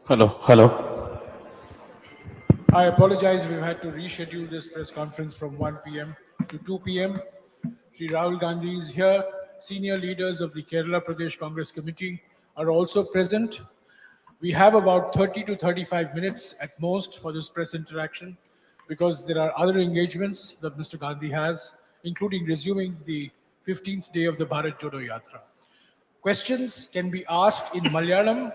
Hello, hello. I apologize, we've had to reschedule this press conference from 1 p.m. to 2 p.m. Sri Rahul Gandhi is here. Senior leaders of the Kerala Pradesh Congress Committee are also present. We have about 30 to 35 minutes at most for this press interaction because there are other engagements that Mr. Gandhi has, including resuming the 15th day of the Bharat Jodo Yatra. Questions can be asked in Malayalam.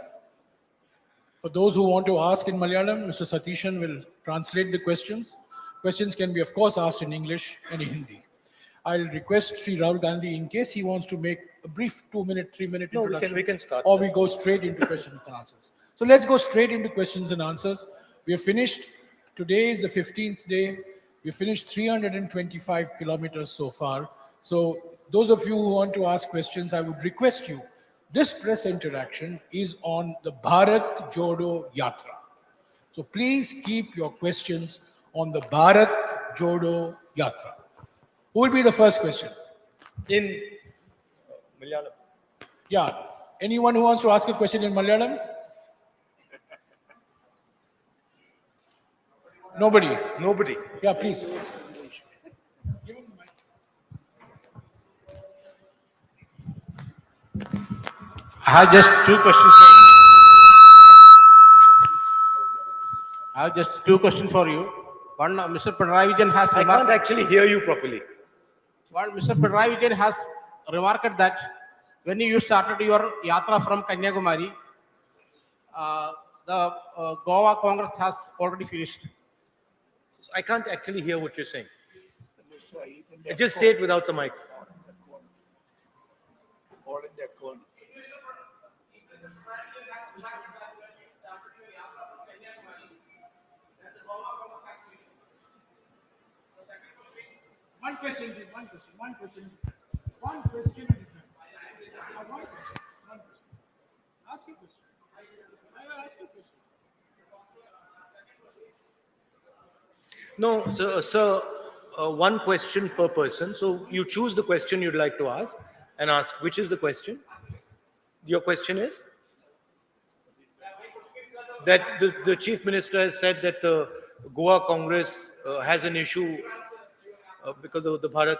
For those who want to ask in Malayalam, Mr. Satishan will translate the questions. Questions can be, of course, asked in English and in Hindi. I'll request Sri Rahul Gandhi, in case he wants to make a brief 2-minute, 3-minute introduction. We can start. Or we go straight into questions and answers. So let's go straight into questions and answers. We have finished, today is the 15th day. We finished 325 kilometers so far. So those of you who want to ask questions, I would request you, this press interaction is on the Bharat Jodo Yatra. So please keep your questions on the Bharat Jodo Yatra. Who will be the first question? In Malayalam. Yeah. Anyone who wants to ask a question in Malayalam? Nobody. Nobody. Yeah, please. I have just two questions. I have just two questions for you. One, Mr. Pinarayi Vijayan has I can't actually hear you properly. Mr. Pinarayi Vijayan has remarked that when you started your yatra from Kanyakumari, the Goa Congress has already finished. I can't actually hear what you're saying. Just say it without the mic. All in their corner. One question, please. One question. One question. One question. One question. Ask your question. Ask your question. No, sir, one question per person. So you choose the question you'd like to ask and ask which is the question. Your question is? That the Chief Minister has said that the Goa Congress has an issue because of the Bharat,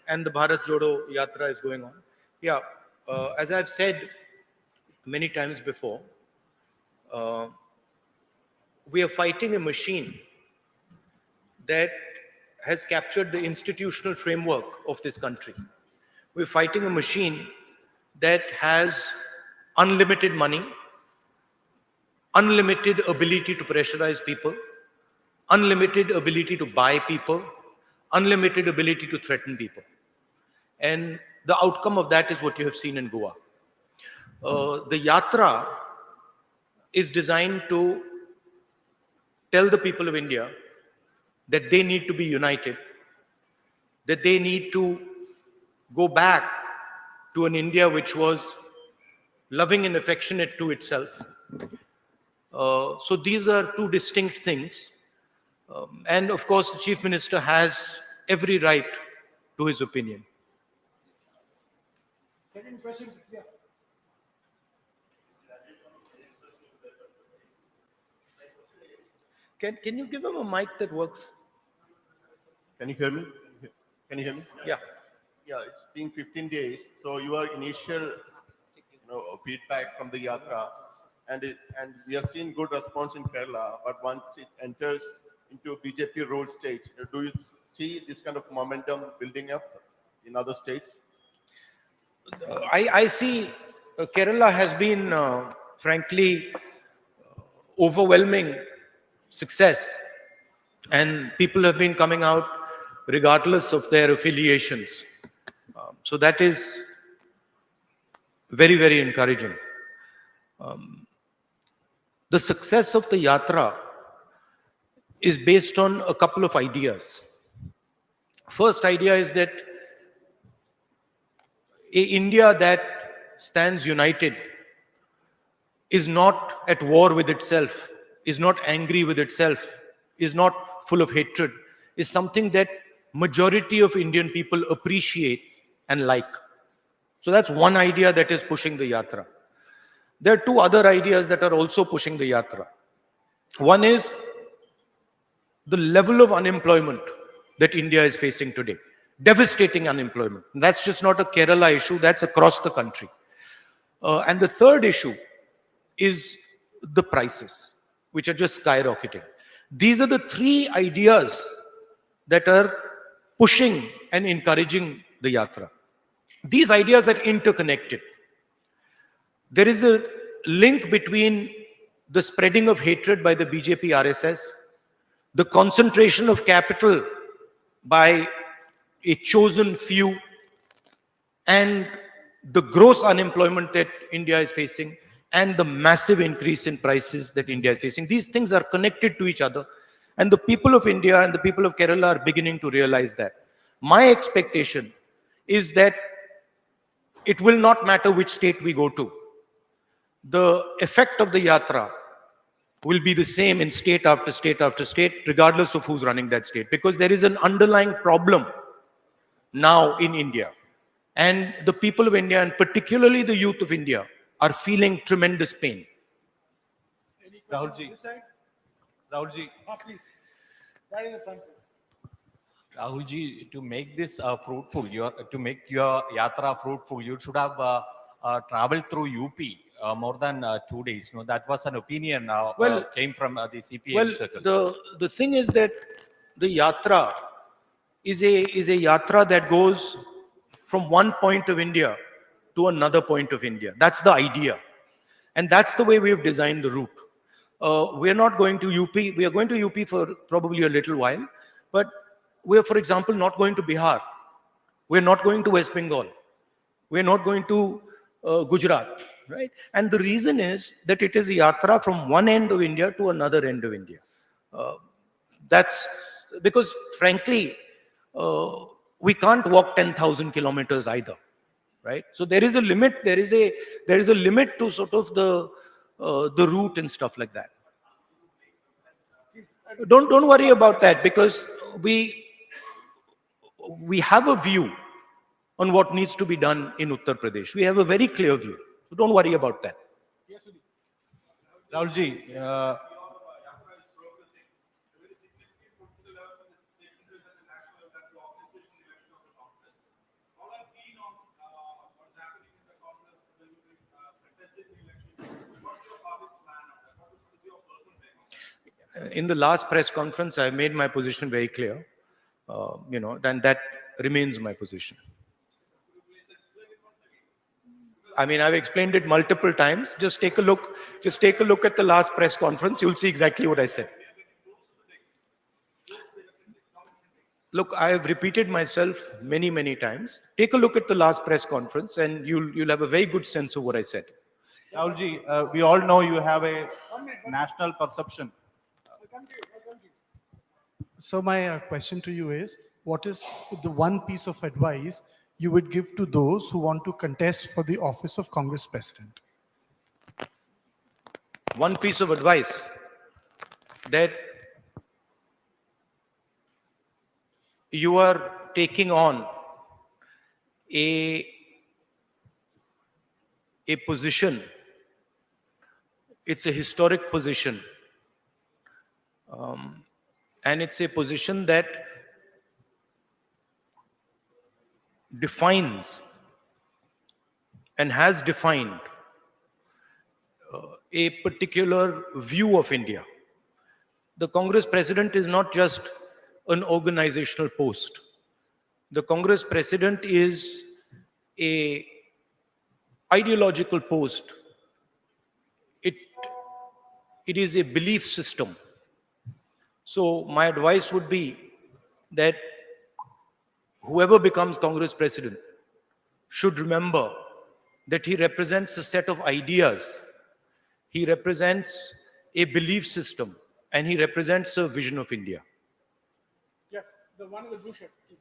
and the Bharat Jodo Yatra is going on. Yeah, as I've said many times before, we are fighting a machine that has captured the institutional framework of this country. We're fighting a machine that has unlimited money, unlimited ability to pressurize people, unlimited ability to buy people, unlimited ability to threaten people. And the outcome of that is what you have seen in Goa. The Yatra is designed to tell the people of India that they need to be united, that they need to go back to an India which was loving and affectionate to itself. So these are two distinct things. And of course, the Chief Minister has every right to his opinion. Second question. Yeah. Can you give him a mic that works? Can you hear me? Can you hear me? Yeah. Yeah, it's been 15 days. So your initial, feedback from the yatra, and we have seen good response in Kerala. But once it enters into BJP ruled state, do you see this kind of momentum building up in other states? I see Kerala has been, frankly, overwhelming success, and people have been coming out regardless of their affiliations. So that is very, very encouraging. The success of the yatra is based on a couple of ideas. First idea is that India that stands united is not at war with itself, is not angry with itself, is not full of hatred, is something that majority of Indian people appreciate and like. So that's one idea that is pushing the yatra. There are two other ideas that are also pushing the Yatra. One is the level of unemployment that India is facing today. Devastating unemployment. That's just not a Kerala issue, that's across the country. And the third issue is the prices, which are just skyrocketing. These are the three ideas that are pushing and encouraging the Yatra. These ideas are interconnected. There is a link between the spreading of hatred by the BJP RSS, the concentration of capital by a chosen few, and the gross unemployment that India is facing, and the massive increase in prices that India is facing. These things are connected to each other. And the people of India and the people of Kerala are beginning to realize that. My expectation is that it will not matter which state we go to. The effect of the Yatra will be the same in state after state after state, regardless of who's running that state, because there is an underlying problem now in India. And the people of India, and particularly the youth of India, are feeling tremendous pain. Rahulji. Rahulji. Oh, please. Right in the front. Rahulji, to make this fruitful, to make your yatra fruitful, you should have traveled through UP more than 2 days. No, that was an opinion came from the CPM circles. The thing is that the yatra is a yatra that goes from one point of India to another point of India. That's the idea, and that's the way we've designed the route. We're not going to UP. We are going to UP for probably a little while, but we're, for example, not going to Bihar. We're not going to West Bengal. We're not going to Gujarat, right? And the reason is that it is a yatra from one end of India to another end of India. That's because, frankly, we can't walk 10,000 kilometers either, right? So there is a limit. There is a limit to sort of the route and stuff like that. Don't worry about that, because we have a view on what needs to be done in Uttar Pradesh. We have a very clear view. So don't worry about that. Rahulji, In the last press conference, I made my position very clear. And that remains my position. I mean, I've explained it multiple times. Just take a look at the last press conference. You'll see exactly what I said. Look, I have repeated myself many, many times. Take a look at the last press conference and you'll have a very good sense of what I said. Rahulji, we all know you have a national perception. So my question to you is, what is the one piece of advice you would give to those who want to contest for the office of Congress President? One piece of advice, that you are taking on a position. It's a historic position. And it's a position that defines and has defined a particular view of India. The Congress President is not just an organizational post. The Congress President is an ideological post. It is a belief system. So my advice would be that whoever becomes Congress President should remember that he represents a set of ideas, he represents a belief system, and he represents a vision of India. yes, the one in the blue shirt, please.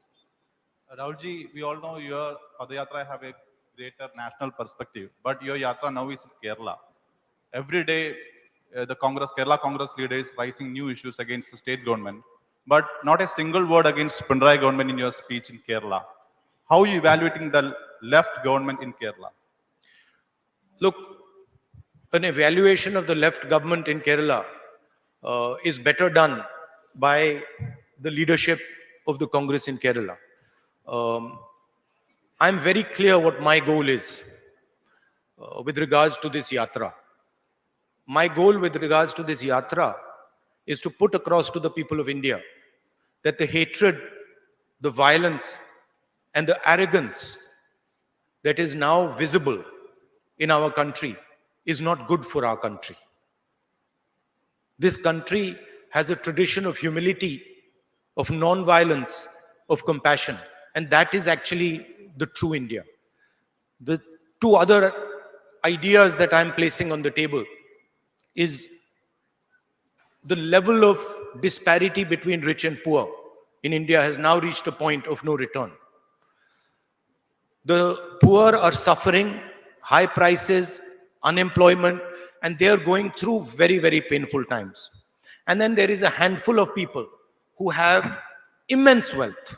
Rahulji, we all know your Padayatra have a greater national perspective, but your yatra now is in Kerala. Every day, the Kerala Congress leader is raising new issues against the state government, but not a single word against Pinarayi government in your speech in Kerala. How are you evaluating the left government in Kerala? Look, an evaluation of the left government in Kerala is better done by the leadership of the Congress in Kerala. I'm very clear what my goal is with regards to this yatra. My goal with regards to this yatra is to put across to the people of India that the hatred, the violence, and the arrogance that is now visible in our country is not good for our country. This country has a tradition of humility, of non-violence, of compassion, and that is actually the true India. The two other ideas that I'm placing on the table is the level of disparity between rich and poor in India has now reached a point of no return. The poor are suffering high prices, unemployment, and they are going through very, very painful times. And then there is a handful of people who have immense wealth.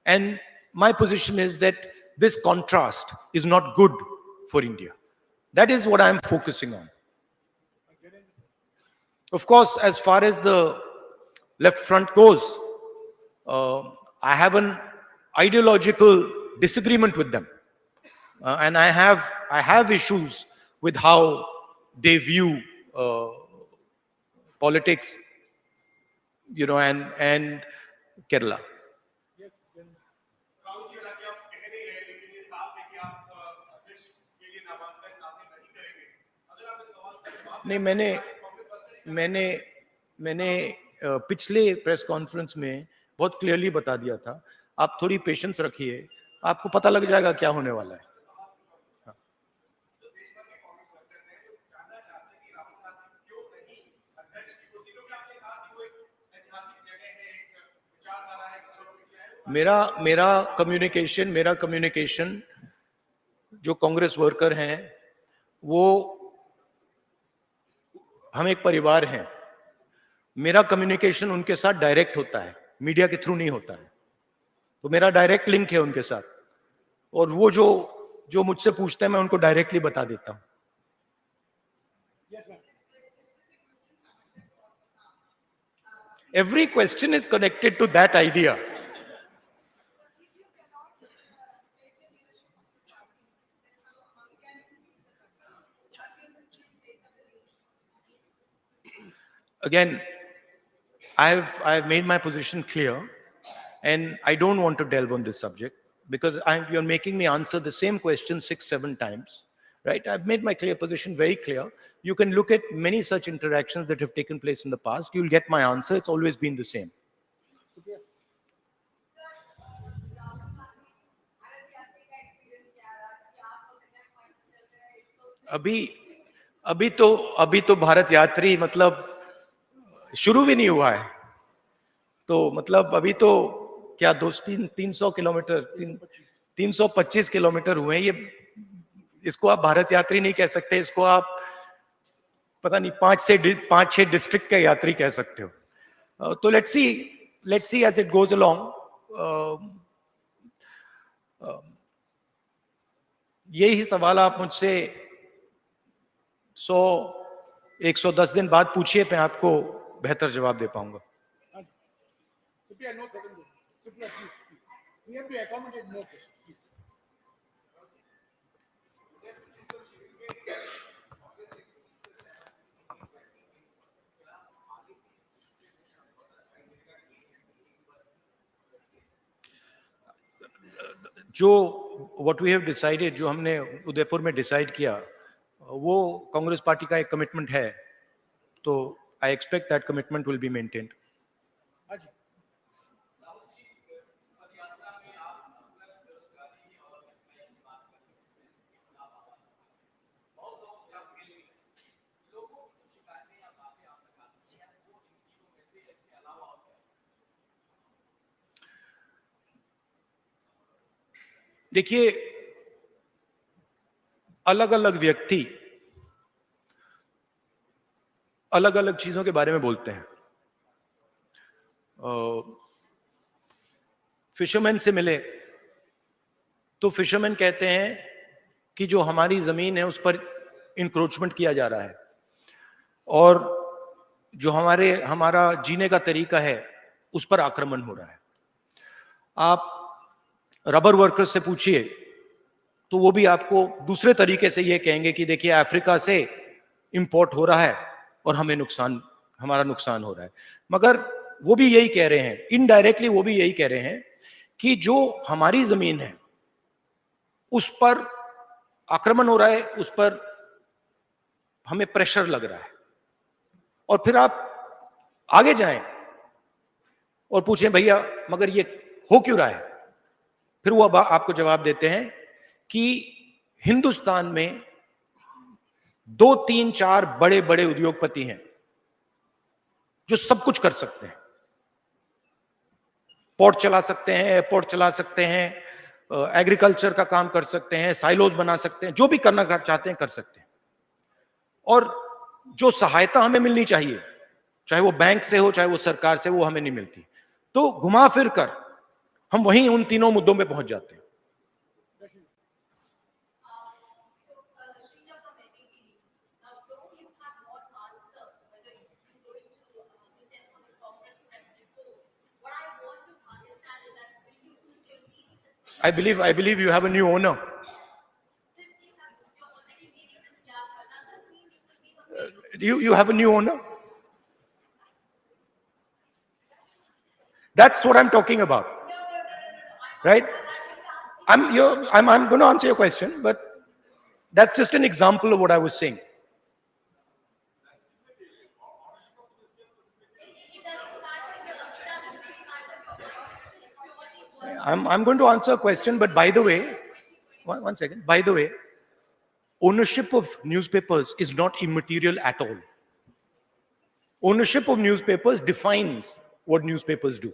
And my position is that this contrast is not good for India. That is what I'm focusing on. Of course, as far as the left front goes, I have an ideological disagreement with them. And I have issues with how they view politics, you know, and Kerala. नहीं मैंने पिछले press conference में बहुत clearly बता दिया था. आप थोड़ी पेशेंस रखिए, आपको पता लग जाएगा क्या होने वाला है. मेरा कम्युनिकेशन जो कांग्रेस वर्कर हैं वो हम एक परिवार हैं. मेरा कम्युनिकेशन उनके साथ डायरेक्ट होता है, मीडिया के थ्रू नहीं होता है. तो मेरा डायरेक्ट लिंक है उनके साथ, और वो जो मुझसे पूछते हैं मैं उनको डायरेक्टली बता देता हूं. Every question is connected to that idea. Again, I have made my position clear, and I don't want to delve on this subject because you're making me answer the same question 6-7 times, right? I've made my clear position very clear. You can look at many such interactions that have taken place in the past. You'll get my answer. It's always been the same. अभी तो भारत यात्री मतलब शुरू भी नहीं हुआ है. तो मतलब अभी तो क्या 300 किलोमीटर 325 किलोमीटर हुए हैं. ये इसको आप भारत यात्री नहीं कह सकते, इसको आप पता नहीं 5-6 डिस्ट्रिक्ट का यात्री कह सकते हो. तो let's see as it goes along. यही सवाल आप मुझसे 110 दिन बाद पूछिए, मैं आपको बेहतर जवाब दे पाऊंगा. what we have decided, जो हमने उदयपुर में डिसाइड किया, वो कांग्रेस पार्टी का एक कमिटमेंट है. तो I expect that commitment will be maintained. देखिए, अलग अलग व्यक्ति अलग अलग चीजों के बारे में बोलते हैं. फिशरमैन से मिले तो फिशरमैन कहते हैं कि जो हमारी जमीन है उस पर इंक्रोचमेंट किया जा रहा है. और जो हमारा जीने का तरीका है उस पर आक्रमण हो रहा है। आप रबर वर्कर्स से पूछिए तो वो भी आपको दूसरे तरीके से ये कहेंगे कि देखिए अफ्रीका से इंपोर्ट हो रहा है और हमारा नुकसान हो रहा है। मगर वो भी यही कह रहे हैं, इनडायरेक्टली वो भी यही कह रहे हैं कि जो हमारी जमीन है उस पर आक्रमण हो रहा है, उस पर हमें प्रेशर लग रहा है। और फिर आप आगे जाएं और पूछें भैया मगर ये हो क्यों रहा है, फिर वो आपको जवाब देते हैं कि हिंदुस्तान में 2, 3, 4 बड़े बड़े उद्योगपति हैं जो सब कुछ कर सकते हैं। पोर्ट चला सकते हैं, एयरपोर्ट चला सकते हैं, एग्रीकल्चर का काम कर सकते हैं, साइलोज बना सकते हैं, जो भी करना चाहते हैं कर सकते हैं। और जो सहायता हमें मिलनी चाहिए, चाहे वो बैंक से हो चाहे वो सरकार से, वो हमें नहीं मिलती। तो घुमा फिर कर हम वहीं उन तीनों मुद्दों पे पहुंच जाते हैं। I believe you have a new owner. You have a new owner. That's what I'm talking about, right? I'm going to answer your question, but that's just an example of what I was saying. I'm going to answer a question, but by the way, one second. By the way, ownership of newspapers is not immaterial at all. Ownership of newspapers defines what newspapers do.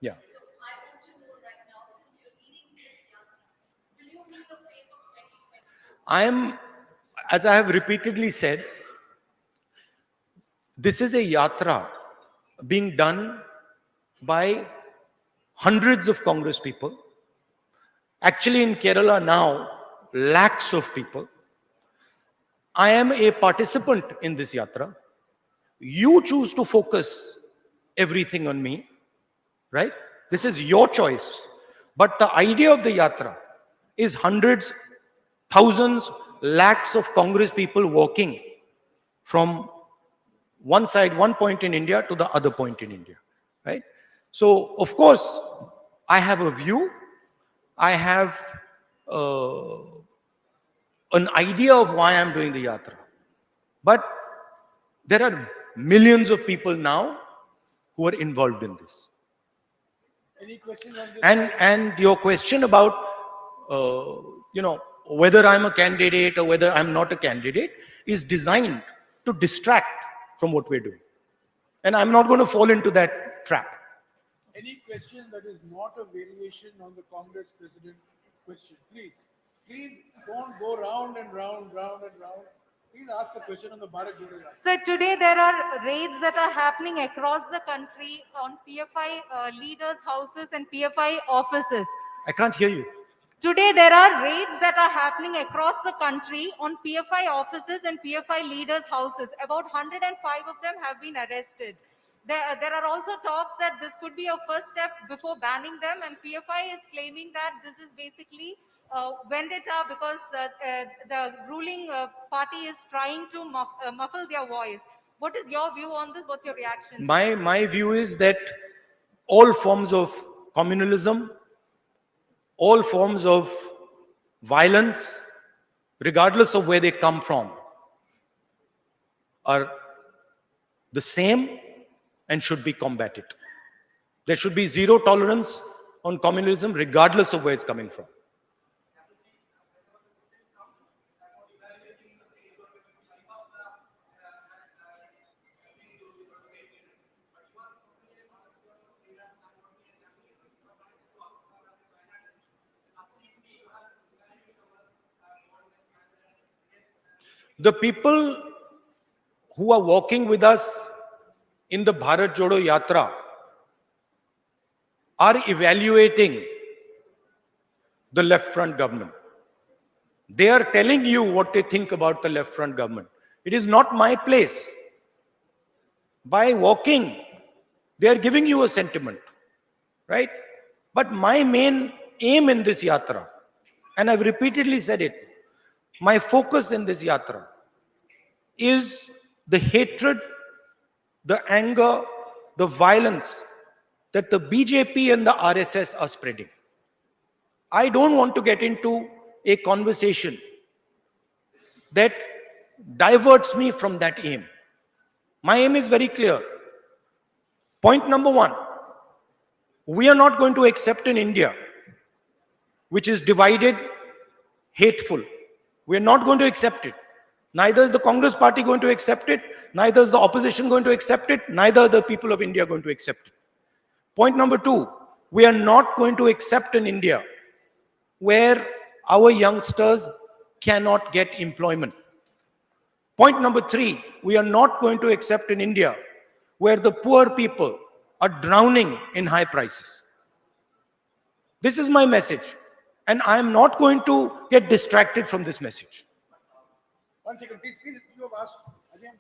Yeah. As I have repeatedly said, this is a yatra being done by hundreds of Congress people. Actually, in Kerala now, lakhs of people. I am a participant in this yatra. You choose to focus everything on me, right? This is your choice. But the idea of the yatra is hundreds, thousands, lakhs of Congress people walking from one side, one point in India to the other point in India, right? So, of course, I have a view. I have an idea of why I'm doing the yatra. But there are millions of people now who are involved in this. Any questions on this? And your question about, whether I'm a candidate or whether I'm not a candidate is designed to distract from what we're doing. And I'm not going to fall into that trap. Any question that is not a variation on the Congress president question, please. Please don't go round and round. Please ask a question on the Bharat Jodo Yatra. So today there are raids that are happening across the country on PFI leaders' houses and PFI offices. I can't hear you. Today there are raids that are happening across the country on PFI offices and PFI leaders' houses. About 105 of them have been arrested. There are also talks that this could be a first step before banning them, and PFI is claiming that this is basically vendetta because the ruling party is trying to muffle their voice. What is your view on this? What's your reaction? My view is that all forms of communalism, all forms of violence, regardless of where they come from, are the same and should be combated. There should be zero tolerance on communalism, regardless of where it's coming from. The people who are walking with us in the Bharat Jodo Yatra are evaluating the left front government. They are telling you what they think about the left front government. It is not my place. By walking, they are giving you a sentiment, right? But my main aim in this yatra, and I've repeatedly said it, my focus in this yatra is the hatred, the anger, the violence that the BJP and the RSS are spreading. I don't want to get into a conversation that diverts me from that aim. My aim is very clear. Point number one, we are not going to accept an India which is divided, hateful. We are not going to accept it. Neither is the Congress party going to accept it, neither is the opposition going to accept it, neither are the people of India going to accept it. Point number two, we are not going to accept an India where our youngsters cannot get employment. Point number three, we are not going to accept an India where the poor people are drowning in high prices. This is my message, and I am not going to get distracted from this message. 1 second, please, you have asked. Again.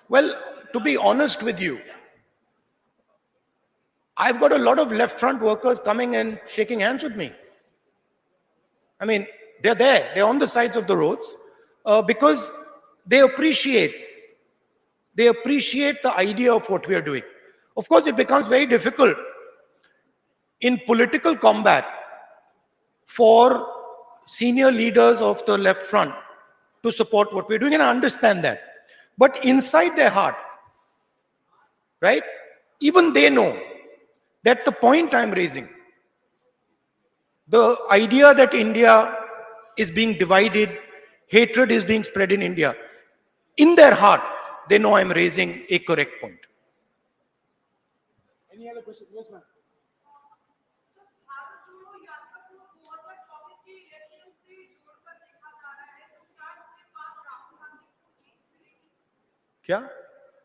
Well, to be honest with you, I've got a lot of left front workers coming and shaking hands with me. I mean, they're there, they're on the sides of the roads because they appreciate the idea of what we are doing. Of course, it becomes very difficult in political combat for senior leaders of the left front to support what we're doing, and I understand that. But inside their heart, right, even they know that the point I'm raising, the idea that India is being divided, hatred is being spread in India, in their heart, they know I'm raising a correct point. Any other question? Yes, ma'am. क्या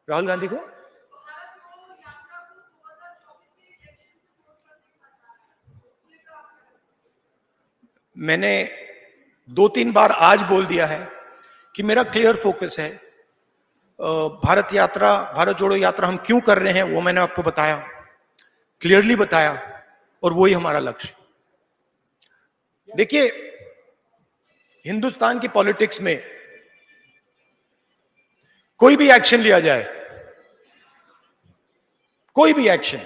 राहुल गांधी को मैंने 2-3 बार आज बोल दिया है कि मेरा clear focus है भारत जोड़ो यात्रा हम क्यों कर रहे हैं वो मैंने आपको बताया, क्लियरली बताया, और वही हमारा लक्ष्य। देखिए, हिंदुस्तान की पॉलिटिक्स में कोई भी एक्शन लिया जाए, कोई भी एक्शन,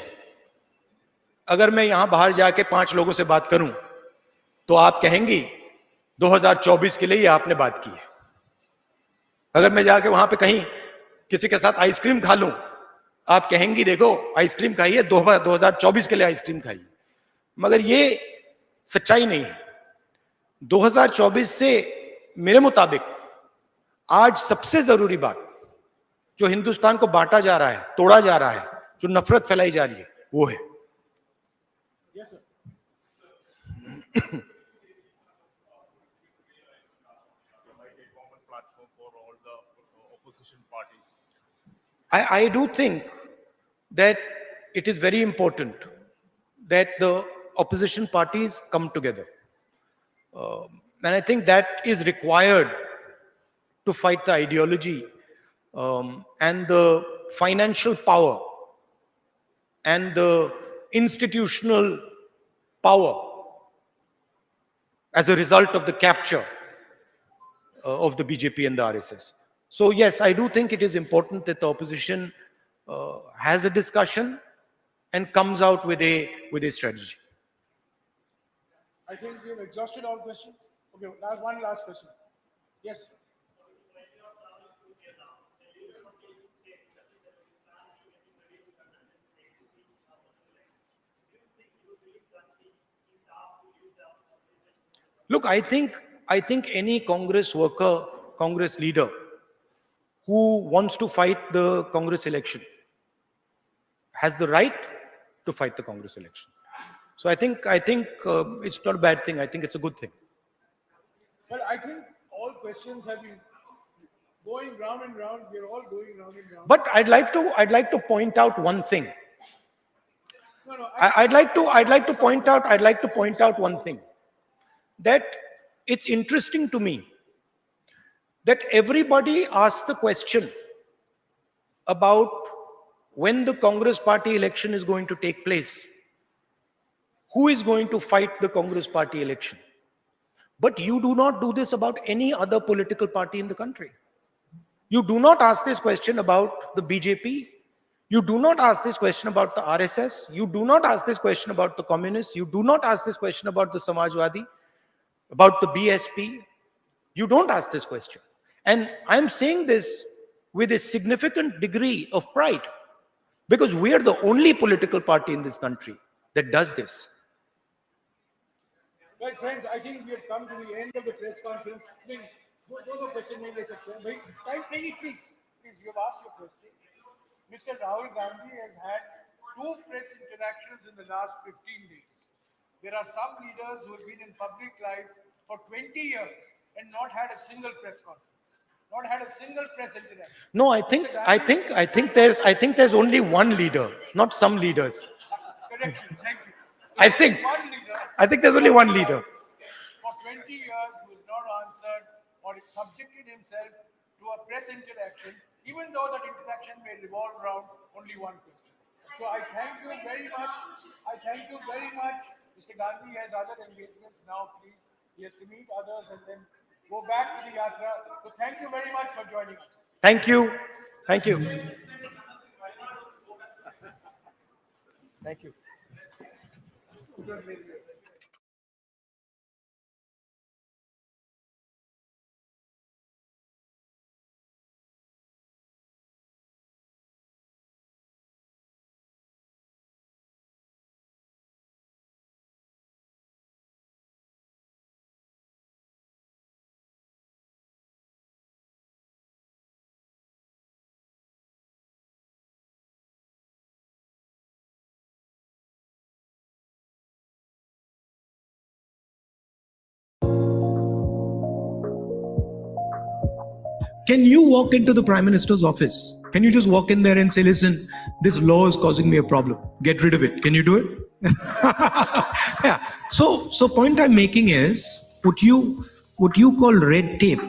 अगर मैं यहां बाहर जाके 5 लोगों से बात करूं तो आप कहेंगी 2024 के लिए ये आपने बात की है। अगर मैं जाके वहां पे कहीं किसी के साथ आइसक्रीम खा लूं, आप कहेंगी देखो आइसक्रीम खाइए, 2024 के लिए आइसक्रीम खाइए। मगर ये सच्चाई नहीं है। 2024 से मेरे मुताबिक आज सबसे जरूरी बात जो हिंदुस्तान को बांटा जा रहा है, तोड़ा जा रहा है, जो नफरत फैलाई जा रही है, वो है। Yes, sir. I do think that it is very important that the opposition parties come together. And I think that is required to fight the ideology and the financial power and the institutional power as a result of the capture of the BJP and the RSS. So yes, I do think it is important that the opposition has a discussion and comes out with a strategy. I think we have exhausted all questions. Okay, one last question. Yes. Look, I think any Congress worker, Congress leader who wants to fight the Congress election has the right to fight the Congress election. So I think it's not a bad thing. I think it's a good thing. Well, I think all questions have been going round and round. We're all going round and round. But I'd like to point out one thing. No, no, I'd like to point out one thing, that it's interesting to me that everybody asks the question about when the Congress party election is going to take place. Who is going to fight the Congress party election? But you do not do this about any other political party in the country. You do not ask this question about the BJP. You do not ask this question about the RSS. You do not ask this question about the communists. You do not ask this question about the Samajwadi, about the BSP. You don't ask this question. And I'm saying this with a significant degree of pride, because we are the only political party in this country that does this. well, friends, I think we have come to the end of the press conference. Please, those questions नहीं ले सकते हैं. भाई, time please, you have asked your question. Mr. Rahul Gandhi has had 2 press interactions in the last 15 days. There are some leaders who have been in public life for 20 years and not had a single press conference, not had a single press interaction. No, I think there's only one leader, not some leaders. Correction, thank you. I think there's only one leader. For 20 years who has not answered or subjected himself to a press interaction, even though that interaction may revolve around only one question. So I thank you very much. Mr. Gandhi has other engagements now, please. He has to meet others and then go back to the Yatra. So thank you very much for joining us. Thank you. Thank you. Thank you. Can you walk into the Prime Minister's office? Can you just walk in there and say, listen, this law is causing me a problem. Get rid of it. Can you do it? Yeah. So point I'm making is what you call red tape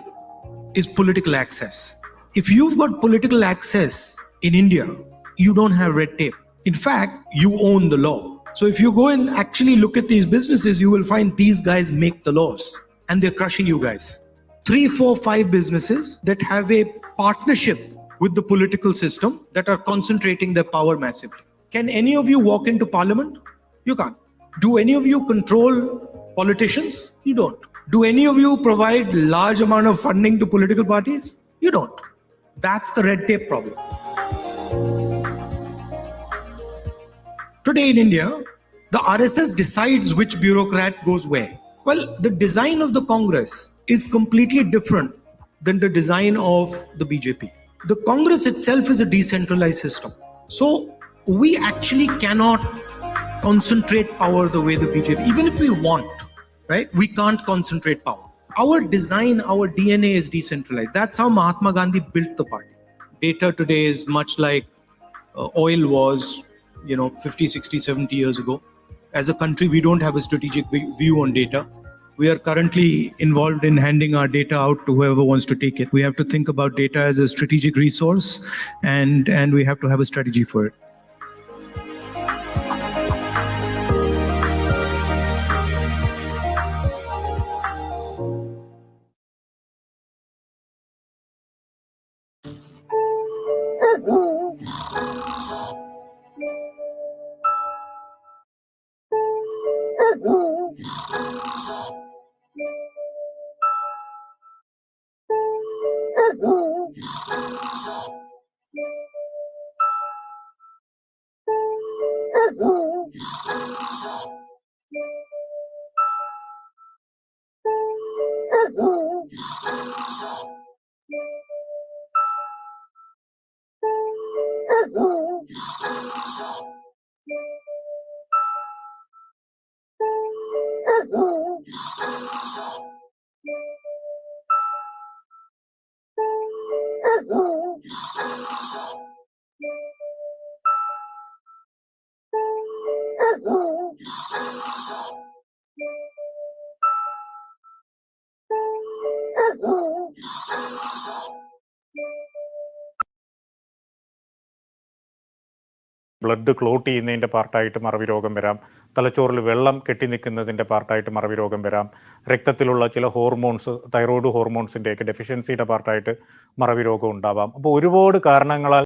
is political access. If you've got political access in India, you don't have red tape. In fact, you own the law. So if you go and actually look at these businesses, you will find these guys make the laws and they're crushing you guys. 3, 4, 5 businesses that have a partnership with the political system that are concentrating their power massively. Can any of you walk into parliament? You can't. Do any of you control politicians? You don't. Do any of you provide large amount of funding to political parties? You don't. That's the red tape problem. Today in India, the RSS decides which bureaucrat goes where. Well, the design of the Congress is completely different than the design of the BJP. The Congress itself is a decentralized system. So we actually cannot concentrate power the way the BJP, even if we want, right? We can't concentrate power. Our design, our DNA is decentralized. That's how Mahatma Gandhi built the party. Data today is much like oil was, 50, 60, 70 years ago. As a country, we don't have a strategic view on data. We are currently involved in handing our data out to whoever wants to take it. We have to think about data as a strategic resource, and we have to have a strategy for it. Blood clot ചെയ്യുന്നതിൻ്റെ പാർട്ടായിട്ട് മറവി രോഗം വരാം, തലച്ചോറിൽ വെള്ളം കെട്ടി നിൽക്കുന്നതിൻ്റെ പാർട്ടായിട്ട് മറവി രോഗം വരാം, രക്തത്തിലുള്ള ചില ഹോർമോൺസ്, തൈറോയ്ഡ് ഹോർമോൺസിൻ്റെയൊക്കെ ഡെഫിഷ്യൻസിയുടെ പാർട്ടായിട്ട് മറവി രോഗം ഉണ്ടാവാം. അപ്പോൾ ഒരുപാട് കാരണങ്ങളാൽ